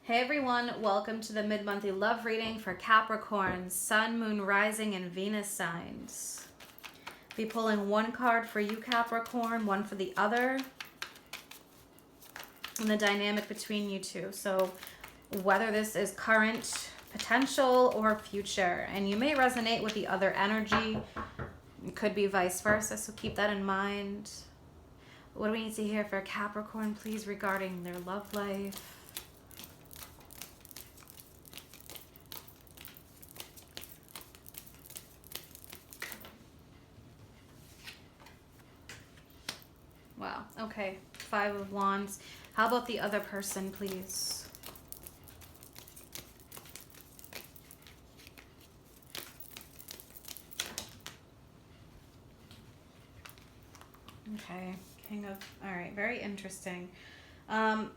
Hey everyone, welcome to the mid-monthly love reading for Capricorn, Sun, Moon, Rising, and Venus signs. Be pulling one card for you, Capricorn, one for the other, and the dynamic between you two. So whether this is current, potential, or future, and you may resonate with the other energy. It could be vice versa, so keep that in mind. What do we need to hear for Capricorn, please, regarding their love life? Wow, okay. 5 of Wands. How about the other person, please? Okay, King of... Alright, very interesting. There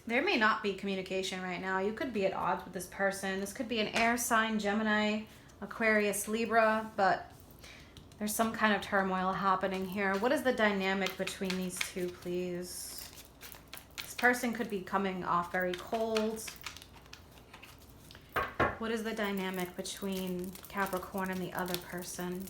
may not be communication right now. You could be at odds with this person. This could be an air sign, Gemini, Aquarius, Libra, but there's some kind of turmoil happening here. What is the dynamic between these two, please? This person could be coming off very cold. What is the dynamic between Capricorn and the other person?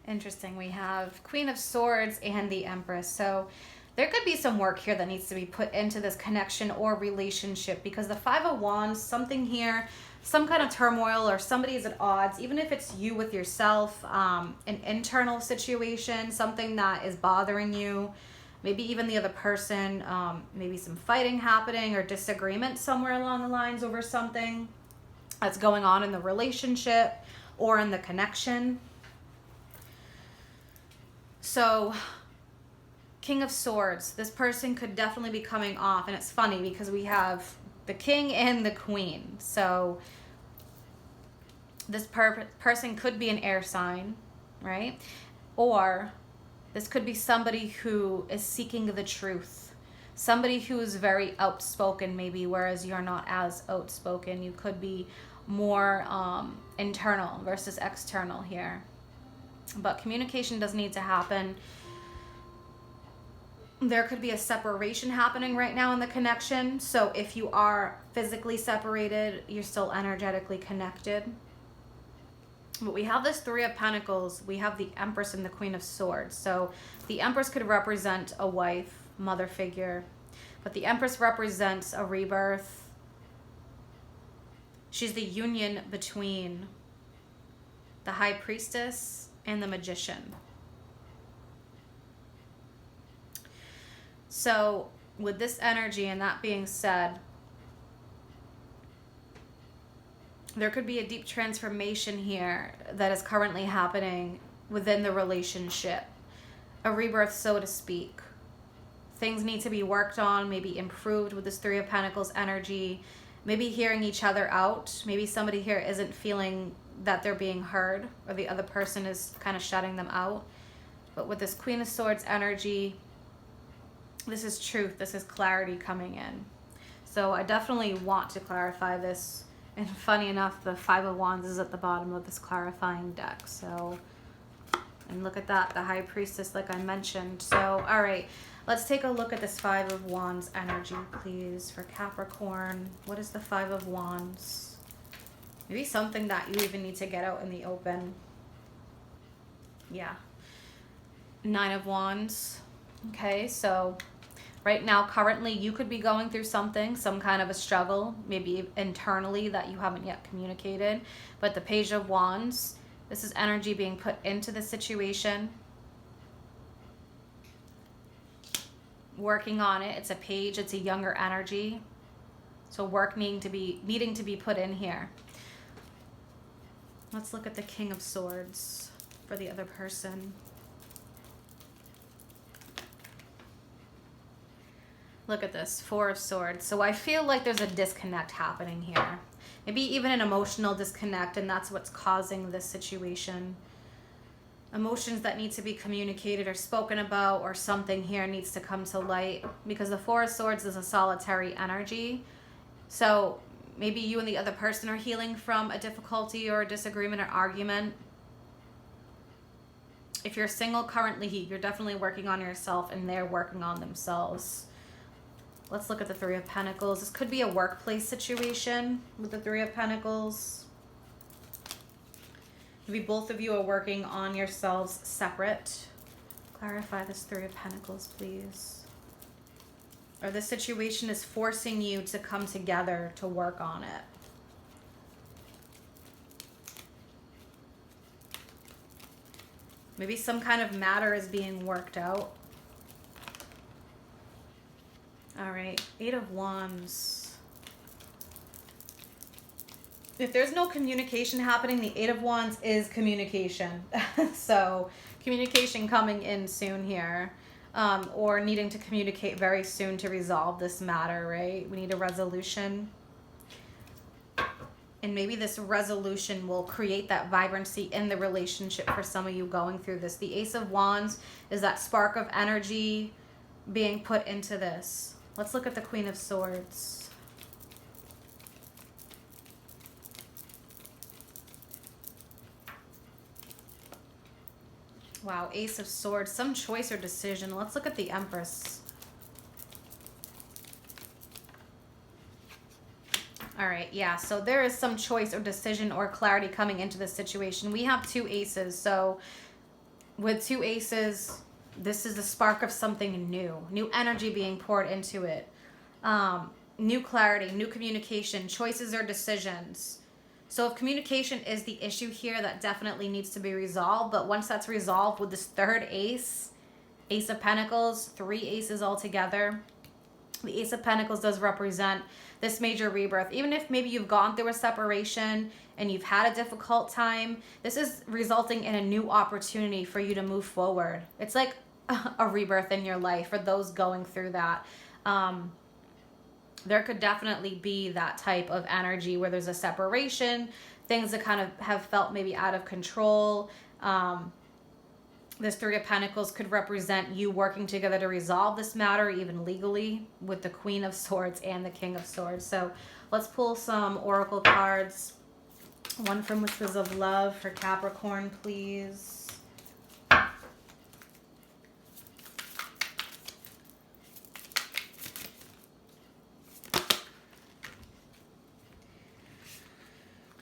Interesting. We have Queen of Swords and the Empress. So there could be some work here that needs to be put into this connection or relationship, because the 5 of Wands, something here, some kind of turmoil, or somebody is at odds, even if it's you with yourself, an internal situation, something that is bothering you, maybe even the other person, maybe some fighting happening or disagreement somewhere along the lines over something that's going on in the relationship or in the connection. So, King of Swords, this person could definitely be coming off, and it's funny because we have the King and the Queen. So, this person could be an air sign, right? Or this could be somebody who is seeking the truth. Somebody who is very outspoken maybe, whereas you're not as outspoken. You could be more internal versus external here. But communication does need to happen. There could be a separation happening right now in the connection. So if you are physically separated, you're still energetically connected. But we have this 3 of Pentacles. We have the Empress and the Queen of Swords. So the Empress could represent a wife, mother figure. But the Empress represents a rebirth. She's the union between the High Priestess and the Magician. So with this energy and that being said, there could be a deep transformation here that is currently happening within the relationship. A rebirth, so to speak. Things need to be worked on, maybe improved with this 3 of Pentacles energy. Maybe hearing each other out. Maybe somebody here isn't feeling that they're being heard, or the other person is kind of shutting them out. But with this Queen of Swords energy, this is truth, this is clarity coming in. So I definitely want to clarify this. And funny enough, the 5 of Wands is at the bottom of this clarifying deck. So, and look at that, the High Priestess, like I mentioned. So, all right, let's take a look at this 5 of Wands energy, please, for Capricorn. What is the 5 of Wands? Maybe something that you even need to get out in the open. Yeah. 9 of Wands. Okay, so right now, currently, you could be going through something, some kind of a struggle, maybe internally that you haven't yet communicated. But the Page of Wands, this is energy being put into the situation. Working on it. It's a page, it's a younger energy. So work needing to be put in here. Let's look at the King of Swords for the other person. Look at this, 4 of Swords. So I feel like there's a disconnect happening here. Maybe even an emotional disconnect, and that's what's causing this situation. Emotions that need to be communicated or spoken about, or something here needs to come to light, because the Four of Swords is a solitary energy. So maybe you and the other person are healing from a difficulty or a disagreement or argument. If you're single currently, you're definitely working on yourself and they're working on themselves. Let's look at the Three of Pentacles. This could be a workplace situation with the Three of Pentacles. Maybe both of you are working on yourselves separate. Clarify this Three of Pentacles, please. Or this situation is forcing you to come together to work on it. Maybe some kind of matter is being worked out. All right, Eight of Wands. If there's no communication happening, the Eight of Wands is communication. So communication coming in soon here, or needing to communicate very soon to resolve this matter, right? We need a resolution. And maybe this resolution will create that vibrancy in the relationship for some of you going through this. The Ace of Wands is that spark of energy being put into this. Let's look at the Queen of Swords. Wow, Ace of Swords, some choice or decision. Let's look at the Empress. All right, yeah, so there is some choice or decision or clarity coming into this situation. We have two aces, so with two aces, this is the spark of something new energy being poured into it. New clarity, new communication, choices or decisions. So if communication is the issue here, that definitely needs to be resolved. But once that's resolved with this third ace, Ace of Pentacles, three aces altogether, the Ace of Pentacles does represent this major rebirth. Even if maybe you've gone through a separation and you've had a difficult time, this is resulting in a new opportunity for you to move forward. It's like a rebirth in your life for those going through that. There could definitely be that type of energy where there's a separation, things that kind of have felt maybe out of control. This Three of Pentacles could represent you working together to resolve this matter, even legally, with the Queen of Swords and the King of Swords. So let's pull some oracle cards. One from Whispers of Love for Capricorn, please.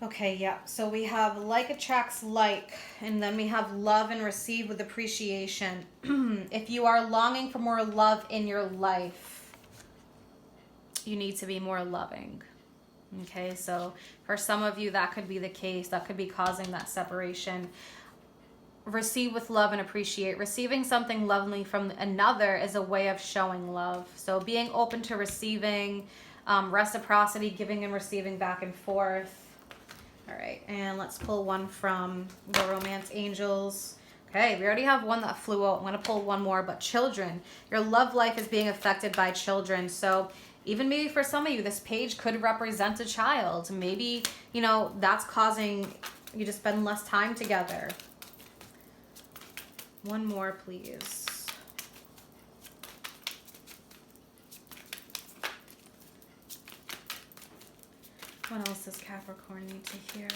Okay, yeah, so we have like attracts like, and then we have love and receive with appreciation. If you are longing for more love in your life, you need to be more loving. Okay, so for some of you, that could be the case. That could be causing that separation. Receive with love and appreciate. Receiving something lovely from another is a way of showing love. So being open to receiving, reciprocity, giving and receiving back and forth. All right, and let's pull one from the Romance Angels. Okay, we already have one that flew out. I'm going to pull one more, but children. Your love life is being affected by children. So even maybe for some of you, this page could represent a child. Maybe, you know, that's causing you to spend less time together. One more, please. What else does Capricorn need to hear?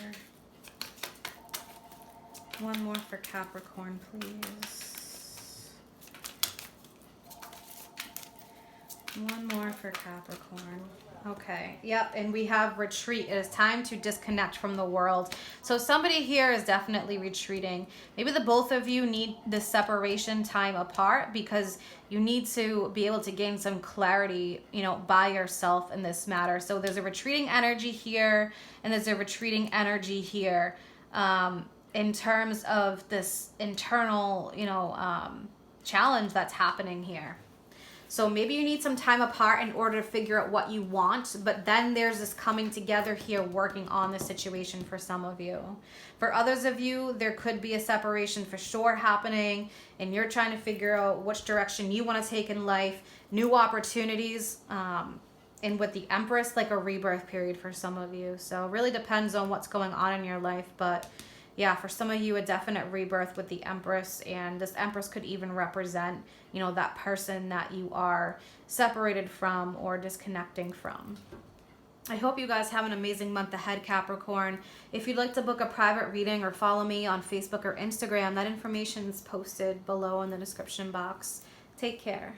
One more for Capricorn, please. One more for Capricorn. Okay, yep, and we have retreat. It is time to disconnect from the world. So somebody here is definitely retreating. Maybe the both of you need this separation time apart because you need to be able to gain some clarity, you know, by yourself in this matter. So there's a retreating energy here, and there's a retreating energy here in terms of this internal, you know, challenge that's happening here. So maybe you need some time apart in order to figure out what you want, but then there's this coming together here working on the situation for some of you. For others of you, there could be a separation for sure happening, and you're trying to figure out which direction you want to take in life, new opportunities. And with the Empress, like a rebirth period for some of you. So it really depends on what's going on in your life. But yeah, for some of you, a definite rebirth with the Empress. And this Empress could even represent, you know, that person that you are separated from or disconnecting from. I hope you guys have an amazing month ahead, Capricorn. If you'd like to book a private reading or follow me on Facebook or Instagram, that information is posted below in the description box. Take care.